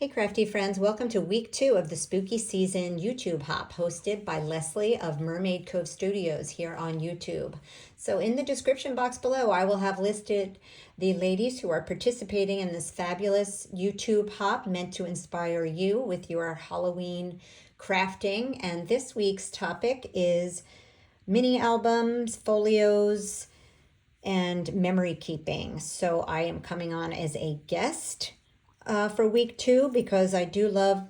Hey crafty friends, welcome to week 2 of the spooky season YouTube hop hosted by Leslie of Mermaid Cove Studios here on YouTube. So in the description box below, I will have listed the ladies who are participating in this fabulous YouTube hop meant to inspire you with your Halloween crafting. And this week's topic is mini albums, folios, and memory keeping. So I am coming on as a guest for week 2 because I do love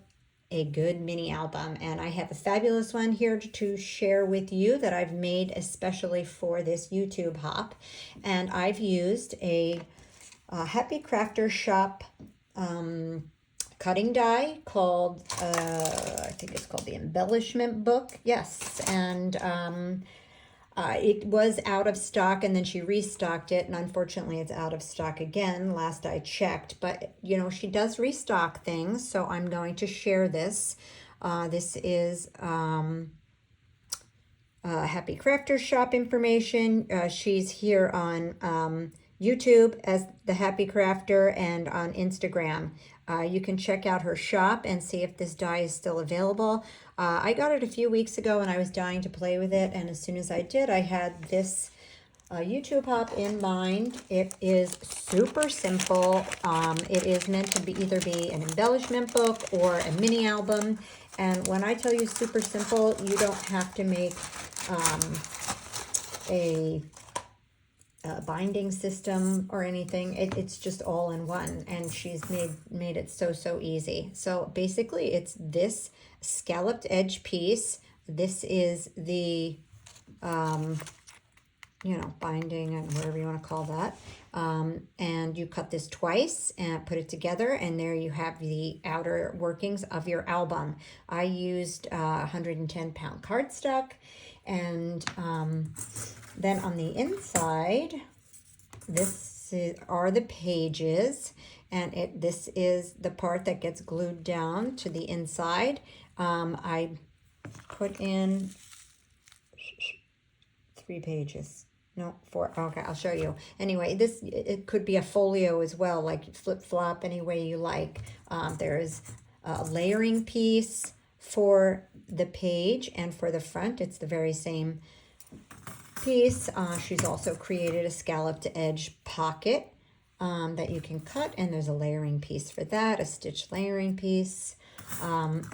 a good mini album, and I have a fabulous one here to share with you that I've made especially for this YouTube hop. And I've used a Happy Crafter Shop cutting die called I think it's called the Embellishment Book. Yes, and it was out of stock, and then she restocked it, and unfortunately it's out of stock again last I checked. But you know, she does restock things, so I'm going to share this. This is Happy Crafter Shop information. She's here on YouTube as the Happy Crafter and on Instagram. You can check out her shop and see if this die is still available. I got it a few weeks ago and I was dying to play with it, and as soon as I did, I had this YouTube hop in mind. It is super simple. It is meant to be either be an embellishment book or a mini album. And when I tell you super simple, you don't have to make a binding system or anything. It's just all in one, and she's made it so easy. So basically it's this scalloped edge piece. This is the you know, binding and whatever you want to call that. And you cut this twice and put it together, and there you have the outer workings of your album. I used 110-pound cardstock, and then on the inside, are the pages, and this is the part that gets glued down to the inside. I put in 3 pages. No, 4. Okay, I'll show you. Anyway, it could be a folio as well, like flip flop any way you like. There is a layering piece for the page, and for the front, it's the very same piece. She's also created a scalloped edge pocket that you can cut, and there's a layering piece for that, a stitch layering piece.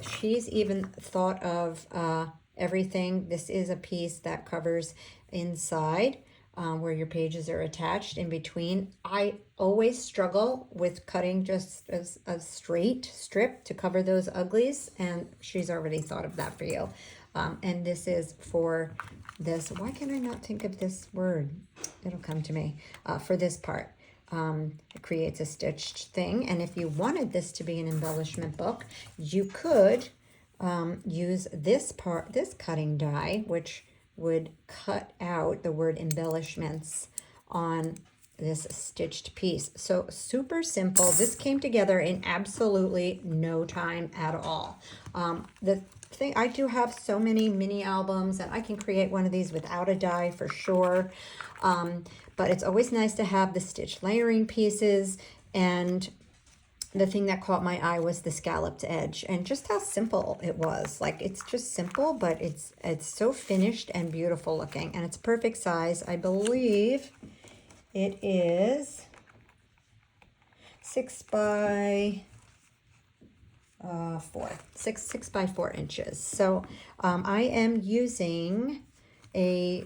She's even thought of everything. This is a piece that covers inside where your pages are attached in between. I always struggle with cutting just a straight strip to cover those uglies, and she's already thought of that for you. And this is for this. Why can I not think of this word? It'll come to me. For this part. It creates a stitched thing, and if you wanted this to be an embellishment book, you could use this cutting die, which would cut out the word embellishments on this stitched piece. So super simple. This came together in absolutely no time at all. The thing, I do have so many mini albums, and I can create one of these without a die for sure. But it's always nice to have the stitch layering pieces, and the thing that caught my eye was the scalloped edge, and just how simple it was. Like, it's just simple, but it's so finished and beautiful looking, and it's perfect size. I believe it is 6 by 4 inches. So I am using a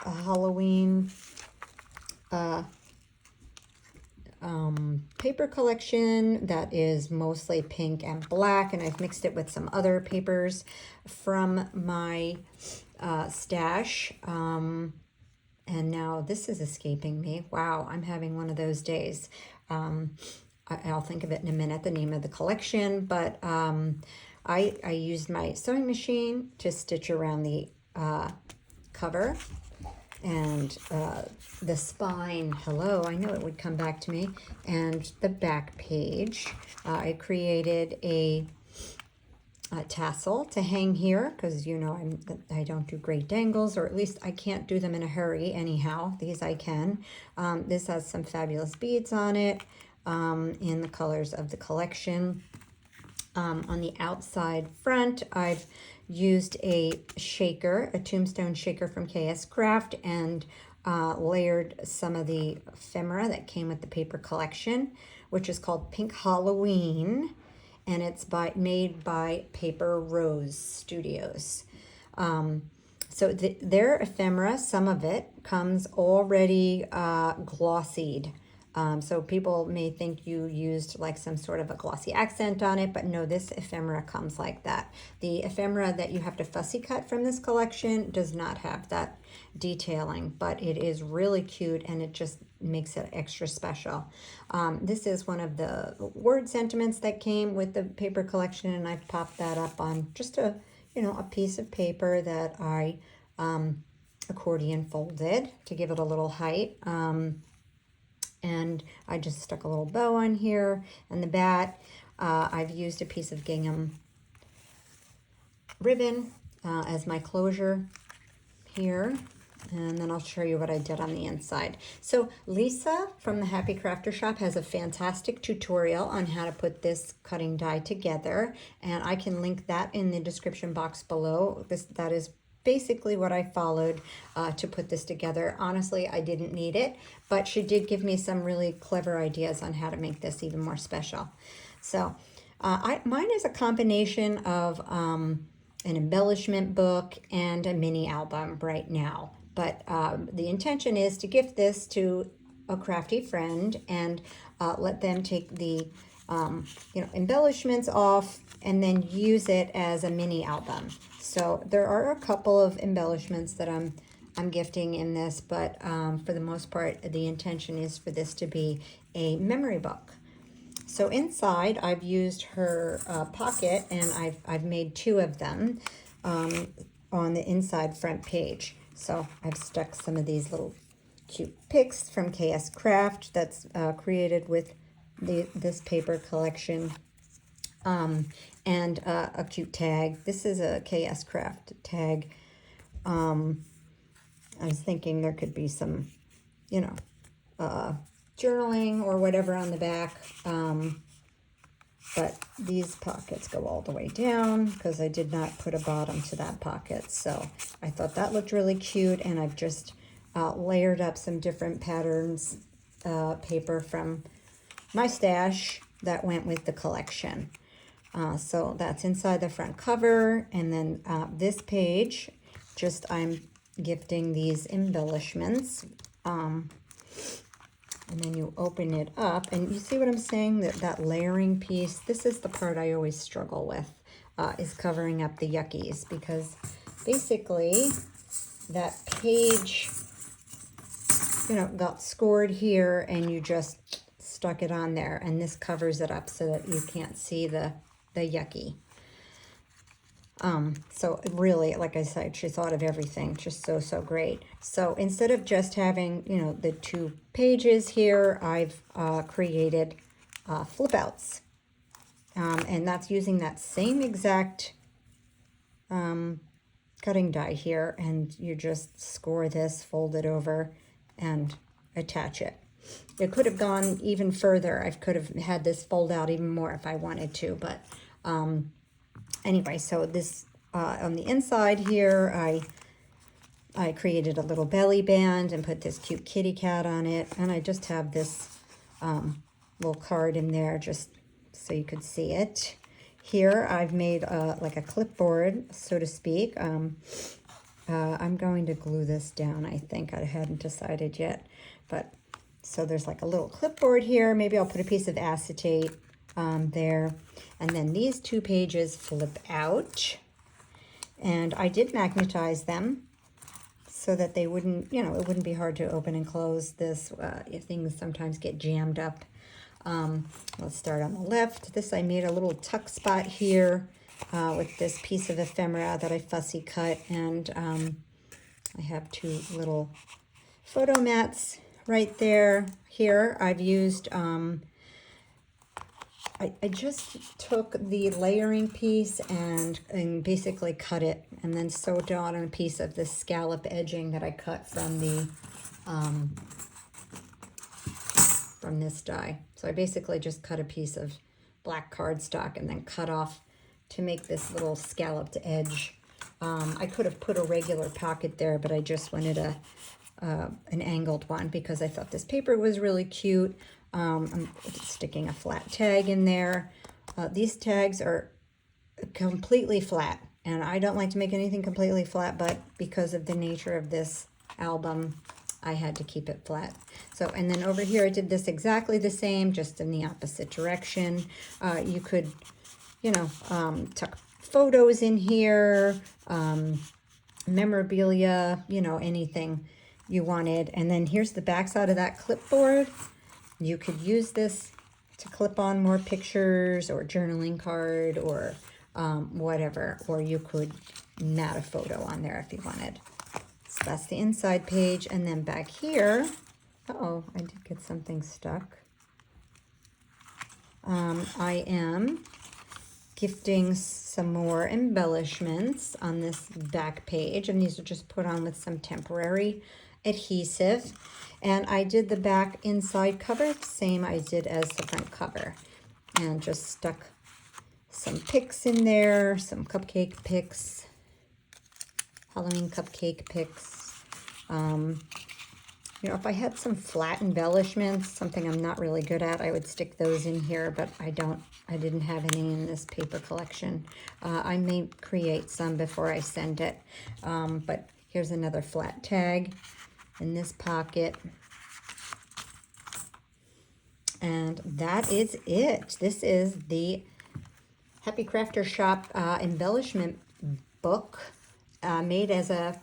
Halloween paper collection that is mostly pink and black, and I've mixed it with some other papers from my stash. And now this is escaping me. Wow, I'm having one of those days. I'll think of it in a minute, the name of the collection, but I used my sewing machine to stitch around the cover. And the spine, hello, I knew it would come back to me, and the back page. I created a tassel to hang here, because you know I don't do great dangles, or at least I can't do them in a hurry anyhow. These I can. This has some fabulous beads on it. in the colors of the collection. On the outside front, I've used a shaker, a tombstone shaker from KS Craft, and layered some of the ephemera that came with the paper collection, which is called Pink Halloween, and it's made by Paper Rose Studios. So their ephemera, some of it comes already glossied. So people may think you used like some sort of a glossy accent on it, but no, this ephemera comes like that. The ephemera that you have to fussy cut from this collection does not have that detailing, but it is really cute and it just makes it extra special. This is one of the word sentiments that came with the paper collection, and I've popped that up on just a piece of paper that I accordion folded to give it a little height. And I just stuck a little bow on here. And the bat, I've used a piece of gingham ribbon as my closure here. And then I'll show you what I did on the inside. So Lisa from the Happy Crafter Shop has a fantastic tutorial on how to put this cutting die together. And I can link that in the description box below. That is basically what I followed to put this together. Honestly, I didn't need it, but she did give me some really clever ideas on how to make this even more special. So mine is a combination of an embellishment book and a mini album right now. But the intention is to gift this to a crafty friend and let them take the embellishments off and then use it as a mini album. So there are a couple of embellishments that I'm gifting in this, but for the most part, the intention is for this to be a memory book. So inside, I've used her pocket, and I've made 2 of them on the inside front page. So I've stuck some of these little cute pics from KS Craft that's created with this paper collection, and a cute tag. This is a KS Craft tag. I was thinking there could be some, journaling or whatever on the back, but these pockets go all the way down because I did not put a bottom to that pocket. So I thought that looked really cute, and I've just layered up some different patterns, paper from my stash that went with the collection. So that's inside the front cover, and then this page, I'm gifting these embellishments. And then you open it up, and you see what I'm saying, that layering piece. This is the part I always struggle with, is covering up the yuckies, because basically that page, got scored here, and you just stuck it on there, and this covers it up so that you can't see the yucky. So really, like I said, she thought of everything, just so great. So instead of just having, the 2 pages here, I've created flip outs. And that's using that same exact cutting die here, and you just score this, fold it over, and attach it. It could have gone even further. I could have had this fold out even more if I wanted to, but anyway, so this on the inside here, I created a little belly band and put this cute kitty cat on it, and I just have this little card in there just so you could see it. Here I've made like a clipboard, so to speak. I'm going to glue this down, I think. I hadn't decided yet, but so there's like a little clipboard here. Maybe I'll put a piece of acetate there. And then these 2 pages flip out, and I did magnetize them so that they wouldn't, it wouldn't be hard to open and close this. Things sometimes get jammed up. Let's start on the left. This, I made a little tuck spot here with this piece of ephemera that I fussy cut, and I have 2 little photo mats right there. Here I've used I just took the layering piece and basically cut it, and then sewed on a piece of this scallop edging that I cut from the from this die. So I basically just cut a piece of black cardstock and then cut off to make this little scalloped edge. I could have put a regular pocket there, but I just wanted an angled one because I thought this paper was really cute. I'm sticking a flat tag in there. These tags are completely flat, and I don't like to make anything completely flat, but because of the nature of this album, I had to keep it flat. So, and then over here I did this exactly the same, just in the opposite direction. You could, you know, tuck photos in here, memorabilia, you know, anything you wanted. And then here's the back side of that clipboard. You could use this to clip on more pictures or journaling card or whatever, or you could mat a photo on there if you wanted. So that's the inside page. And then back here, uh-oh, I did get something stuck. I am gifting some more embellishments on this back page, and these are just put on with some temporary adhesive. And I did the back inside cover the same I did as the front cover, and just stuck some pics in there, some cupcake pics, Halloween cupcake pics. You know, if I had some flat embellishments, something I'm not really good at, I would stick those in here, but I didn't have any in this paper collection. I may create some before I send it. But here's another flat tag in this pocket. And that is it. This is the Happy Crafter Shop embellishment book made as a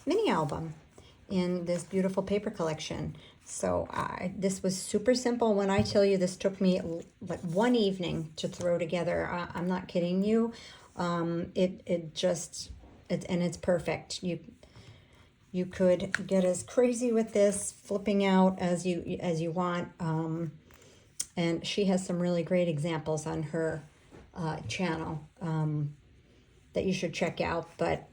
mini album in this beautiful paper collection. So this was super simple. When I tell you this took me like one evening to throw together, I'm not kidding you. It's perfect. You could get as crazy with this, flipping out as you want. And she has some really great examples on her channel that you should check out. But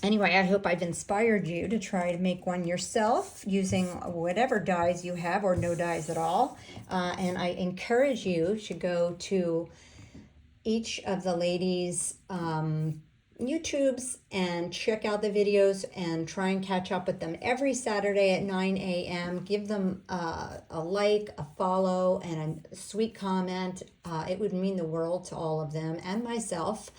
anyway, I hope I've inspired you to try to make one yourself using whatever dies you have or no dies at all. And I encourage you to go to each of the ladies' YouTubes and check out the videos and try and catch up with them every Saturday at 9 a.m. Give them a like, a follow, and a sweet comment. It would mean the world to all of them and myself.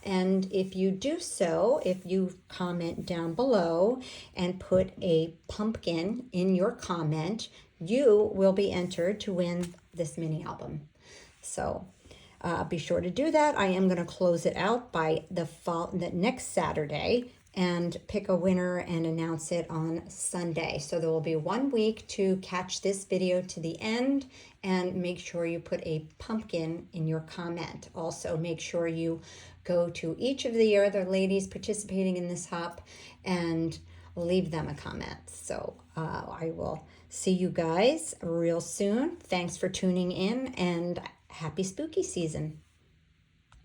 And if you do so, if you comment down below and put a pumpkin in your comment, you will be entered to win this mini album. So be sure to do that. I am going to close it out by the next Saturday and pick a winner and announce it on Sunday. So there will be 1 week to catch this video to the end, and make sure you put a pumpkin in your comment. Also, make sure you go to each of the other ladies participating in this hop and leave them a comment. So I will see you guys real soon. Thanks for tuning in, and happy spooky season.